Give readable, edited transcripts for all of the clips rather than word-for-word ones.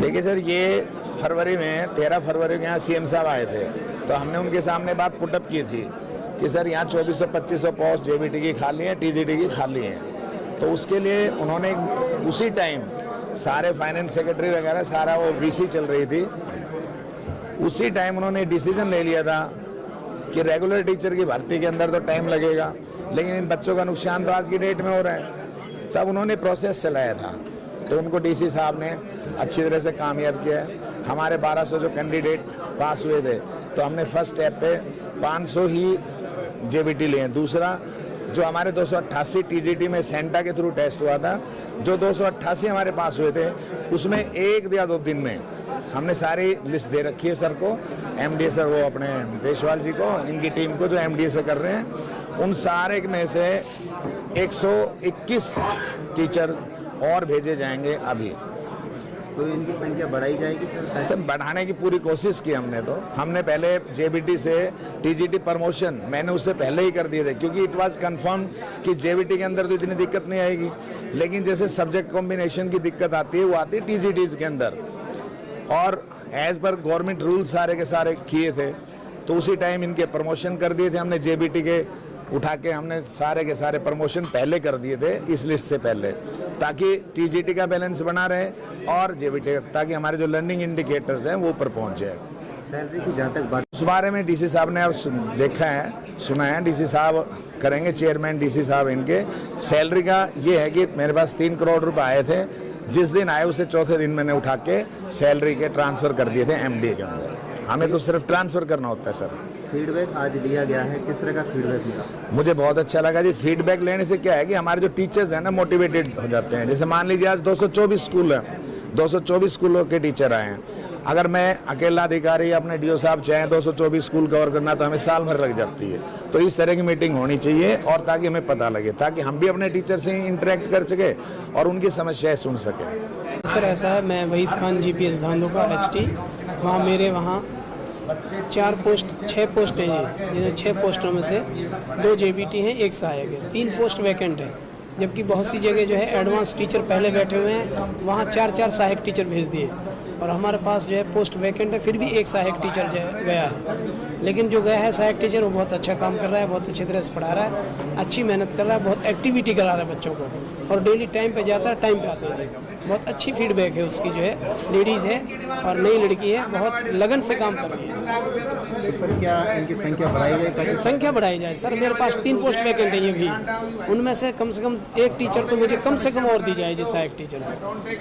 देखिए सर, ये फरवरी में 13 फरवरी को यहाँ सीएम साहब आए थे, तो हमने उनके सामने बात पुटअप की थी कि सर यहाँ 2400-2500 पोस्ट जेबीटी की खाली हैं, टीजीटी की खाली हैं। तो उसके लिए उन्होंने उसी टाइम सारे फाइनेंस सेक्रेटरी वगैरह सारा वो वीसी चल रही थी, उसी टाइम उन्होंने डिसीजन ले लिया था कि रेगुलर टीचर की भर्ती के अंदर तो टाइम लगेगा, लेकिन इन बच्चों का नुकसान तो आज की डेट में हो रहा है। तब उन्होंने प्रोसेस चलाया था, तो उनको डीसी साहब ने अच्छी तरह से कामयाब किया है। हमारे 1200 जो कैंडिडेट पास हुए थे, तो हमने फर्स्ट स्टेप पे 500 ही जेबीटी लिए हैं। दूसरा, जो हमारे 288 टीजीटी में सेंटा के थ्रू टेस्ट हुआ था, जो 288 हमारे पास हुए थे, उसमें 1 या 2 दिन में हमने सारी लिस्ट दे रखी है सर को, एमडीए सर वो अपने देशवाल जी को, इनकी टीम को जो एमडीए से कर रहे हैं, उन सारे में से 121 टीचर और भेजे जाएंगे अभी। तो इनकी संख्या बढ़ाई जाएगी सर? सर बढ़ाने की पूरी कोशिश की हमने। तो हमने पहले जेबीटी से टीजीटी प्रमोशन मैंने उससे पहले ही कर दिए थे, क्योंकि इट वाज कंफर्म कि जेबीटी के अंदर तो इतनी दिक्कत नहीं आएगी, लेकिन जैसे सब्जेक्ट कॉम्बिनेशन की दिक्कत आती है वो आती है टीजीटीज के अंदर। और एज पर गवर्नमेंट रूल सारे के सारे किए थे, तो उसी टाइम इनके प्रमोशन कर दिए थे हमने। जेबीटी के उठा के हमने सारे के सारे प्रमोशन पहले कर दिए थे इस लिस्ट से पहले, ताकि टीजीटी का बैलेंस बना रहे और जेबीटी, ताकि हमारे जो लर्निंग इंडिकेटर्स हैं वो ऊपर पहुंच जाए। सैलरी की जहाँ तक बात, उस बारे में डीसी साहब ने अब देखा है, सुना है, डीसी साहब करेंगे, चेयरमैन डीसी साहब इनके। सैलरी का ये है कि मेरे पास 3 करोड़ रुपए आए थे, जिस दिन आए उसे चौथे दिन मैंने उठा के सैलरी के ट्रांसफर कर दिए थे एमडीए के अंदर। हमें तो सिर्फ ट्रांसफर करना होता है सर। फीडबैक आज लिया गया है, किस तरह का फीडबैक मिला? मुझे बहुत अच्छा लगा जी। फीडबैक लेने से क्या है कि हमारे जो टीचर्स हैं ना मोटिवेटेड हो जाते हैं। जैसे मान लीजिए आज 224 स्कूल हैं, 224 स्कूलों के टीचर आए हैं। अगर मैं अकेला अधिकारी अपने डीओ साहब चाहें 224 स्कूल कवर करना, तो हमें साल भर लग जाती है। तो इस तरह की मीटिंग होनी चाहिए, और ताकि हमें पता लगे, ताकि हम भी अपने टीचर से इंटरेक्ट कर सके और उनकी समस्याएं सुन सकें। सर ऐसा है, मैं वहीद खान जीपीएस धांधोका HT, वहाँ मेरे वहाँ 6 पोस्ट हैं जी, जिन्हें 6 पोस्टों में से 2 जेबीटी हैं, 1 सहायक है, 3 पोस्ट वैकेंट है। जबकि बहुत सी जगह जो है एडवांस टीचर पहले बैठे हुए हैं, वहाँ 4 सहायक टीचर भेज दिए, और हमारे पास जो है पोस्ट वैकेंट है, फिर भी 1 सहायक टीचर जो है गया है। लेकिन जो गया है सहायक टीचर, वो बहुत अच्छा काम कर रहा है, बहुत अच्छी तरह से पढ़ा रहा है, अच्छी मेहनत कर रहा है, बहुत एक्टिविटी करा रहा है बच्चों को, और डेली टाइम पे जाता है, टाइम पे आता है। बहुत अच्छी फीडबैक है उसकी, जो है लेडीज़ है और नई लड़की है, बहुत लगन से काम कर रही है। तो सर क्या इनकी संख्या बढ़ाई जाए? संख्या बढ़ाई जाए सर। मेरे पास 3 पोस्ट वैकेंट है ये भी, उनमें से कम 1 टीचर तो मुझे कम से कम और दी जाए जी, सहायक टीचर।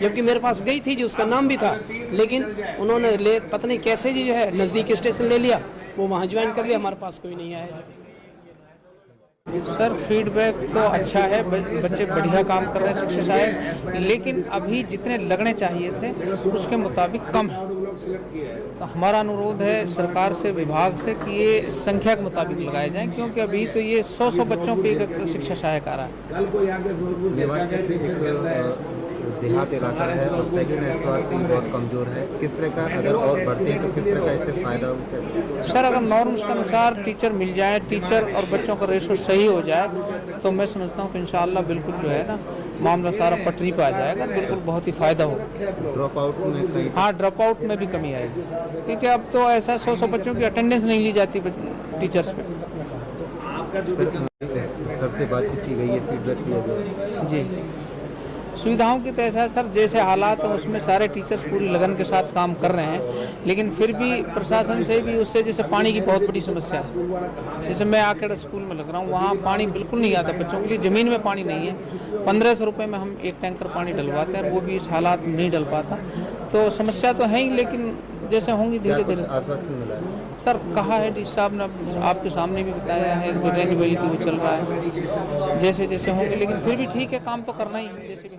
जबकि मेरे पास गई थी जी, उसका नाम भी था, लेकिन उन्होंने पता नहीं कैसे जी जो है नज़दीकी स्टेशन ले लिया, वो वहाँ ज्वाइन कर लिया, हमारे पास कोई नहीं आया। सर फीडबैक तो अच्छा है, बच्चे बढ़िया काम कर रहे हैं, शिक्षा सहायक, लेकिन अभी जितने लगने चाहिए थे उसके मुताबिक कम है। तो हमारा अनुरोध है सरकार से, विभाग से, कि ये संख्या के मुताबिक लगाए जाएं, क्योंकि अभी तो ये 100 बच्चों पे एक शिक्षा सहायक आ रहा है। देहात इलाका है और शैक्षणिक एतबार से बहुत कमज़ोर है, किस तरह का अगर और बढ़ते हैं तो किस तरह का इससे फ़ायदा होता है? सर अगर नॉर्म्स के अनुसार टीचर मिल जाए, टीचर और बच्चों का रेशो सही हो जाए, तो मैं समझता हूँ कि इंशाअल्लाह बिल्कुल जो है ना मामला सारा पटरी पर आ जाएगा, बिल्कुल बहुत ही फ़ायदा होगा। ड्रॉप आउट में कहीं? हाँ, ड्रॉप आउट में भी कमी आएगी, क्योंकि अब तो ऐसा 100 बच्चों की अटेंडेंस नहीं ली जाती टीचर्स पे। सर से बातचीत की गई है, फीडबैक दिया गया जी। सुविधाओं की तो ऐसा है सर, जैसे हालात हैं उसमें सारे टीचर्स पूरी लगन के साथ काम कर रहे हैं, लेकिन फिर भी प्रशासन से भी उससे, जैसे पानी की बहुत बड़ी समस्या है। जैसे मैं आकर स्कूल में लग रहा हूँ, वहाँ पानी बिल्कुल नहीं आता बच्चों के लिए, ज़मीन में पानी नहीं है। 1500 रुपये में हम 1 टैंकर पानी डलवाते हैं, वो भी इस हालात में नहीं डल पाता। तो समस्या तो है ही, लेकिन जैसे होंगी धीरे धीरे। आश्वासन मिला है सर, कहा है डी साहब ने, आपके सामने भी बताया है कि रेनी वैली की वो चल रहा है, जैसे जैसे होंगे, लेकिन फिर भी ठीक है, काम तो करना ही है जैसे भी।